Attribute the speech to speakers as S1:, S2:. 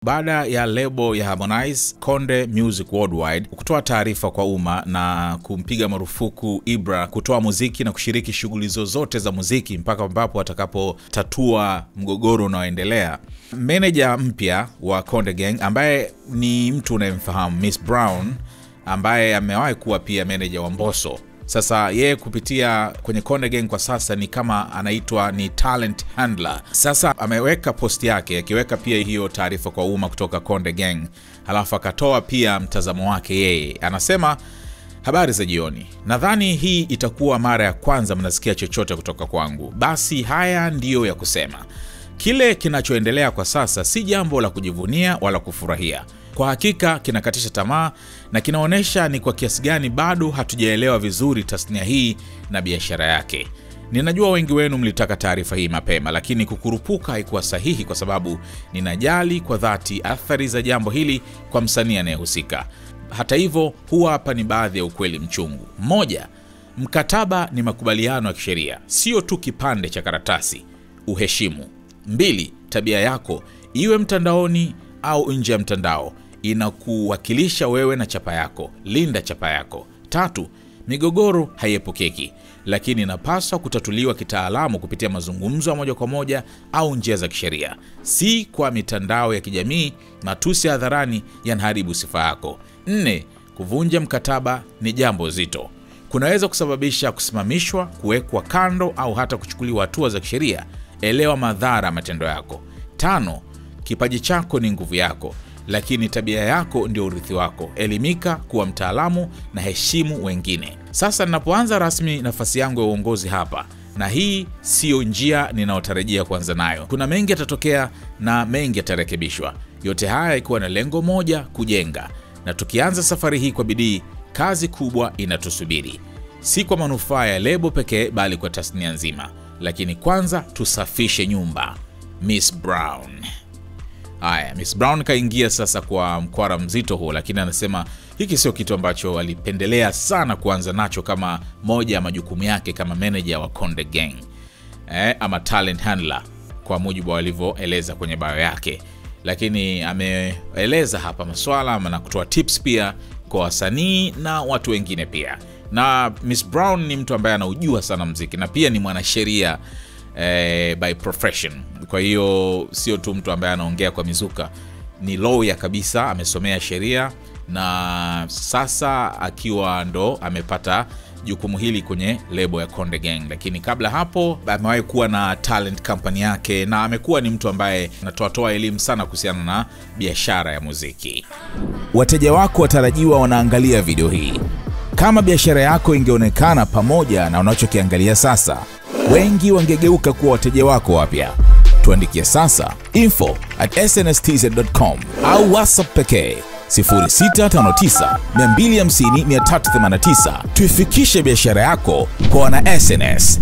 S1: Baada ya lebo ya Harmonize, Konde Music Worldwide kutoa taarifa kwa umma na kumpiga marufuku Ibra kutoa muziki na kushiriki shughuli zozote za muziki mpaka ambapo atakapotatua mgogoro unaoendelea. Meneja mpya wa Konde Gang ambaye ni mtu unayemfahamu, Miss Brown, ambaye amewahi kuwa pia meneja wa Mbosso. Sasa yeye kupitia kwenye Konde Gang kwa sasa ni kama anaitwa ni talent handler. Sasa ameweka post yake akiweka pia hiyo taarifa kwa umma kutoka Konde Gang. Halafu akatoa pia mtazamo wake yeye. Anasema, habari za jioni. Nadhani hii itakuwa mara ya kwanza mnasikia chochote kutoka kwangu. Basi haya ndiyo ya kusema. Kile kinachoendelea kwa sasa si jambo la kujivunia wala kufurahia. Kwa hakika kinakatisha tamaa na kinaonesha ni kwa kiasi gani bado hatujaelewa vizuri tasnia hii na biashara yake. Ninajua wengi wenu mlitaka taarifa hii mapema, lakini kukurupuka haikuwa sahihi kwa sababu ninajali kwa dhati athari za jambo hili kwa msanii anayehusika. Hata hivyo, huwa hapa ni baadhi ya ukweli mchungu. 1. Mkataba ni makubaliano ya kisheria, sio tu kipande cha karatasi. Uheshimu. 2. Tabia yako, iwe mtandaoni au nje ya mtandao, inakuwakilisha wewe na chapa yako. Linda chapa yako. 3. Migogoro haiepukeki, lakini inapaswa kutatuliwa kitaalamu kupitia mazungumzo ya moja kwa moja au njia za kisheria, si kwa mitandao ya kijamii. Matusi hadharani yanaharibu sifa yako. 4. Kuvunja mkataba ni jambo zito. Kunaweza kusababisha kusimamishwa, kuwekwa kando au hata kuchukuliwa hatua za kisheria. Elewa madhara matendo yako. 5. Kipaji chako ni nguvu yako, lakini tabia yako ndio urithi wako. Elimika, kuwa mtaalamu na heshimu wengine. Sasa ninapoanza rasmi nafasi yangu ya uongozi hapa, na hii sio njia ninayotarajia kuanza nayo. Kuna mengi yatatokea na mengi yatarekebishwa. Yote haya ikiwa na lengo moja, kujenga. Na tukianza safari hii kwa bidii, kazi kubwa inatusubiri. Si kwa manufaa ya lebo pekee bali kwa tasnia nzima. Lakini kwanza tusafishe nyumba. Miss Brown. Haya, Miss Brown kaingia sasa kwa mkwara mzito huo, lakini anasema hiki sio kitu ambacho alipendelea sana kuanza nacho kama moja ya majukumu yake kama manager wa Konde Gang. Ama talent handler kwa mujibu walivyoeleza kwenye bio yake. Lakini ameeleza hapa masuala na kutoa tips pia kwa wasanii na watu wengine pia. Na Miss Brown ni mtu ambaye anaujua sana muziki na pia ni mwanasheria by profession. Kwa hiyo sio tu mtu ambaye anaongea kwa mizuka, ni lawyer kabisa, amesomea sheria na sasa akiwa ndo amepata jukumu hili kwenye lebo ya Konde Gang. Lakini kabla hapo amewahi kuwa na talent company yake na amekuwa ni mtu ambaye anatoa elimu sana kuhusiana na biashara ya muziki. Wateja wako watarajiwa wanaangalia video hii. Kama biashara yako ingeonekana pamoja na unachokiangalia sasa, wengi wangegeuka kuwa wateja wako wapya. Tuandikie sasa info@snstz.com au WhatsApp pekee 0659 250 389. Tuifikishe biashara yako kwa wana SNS.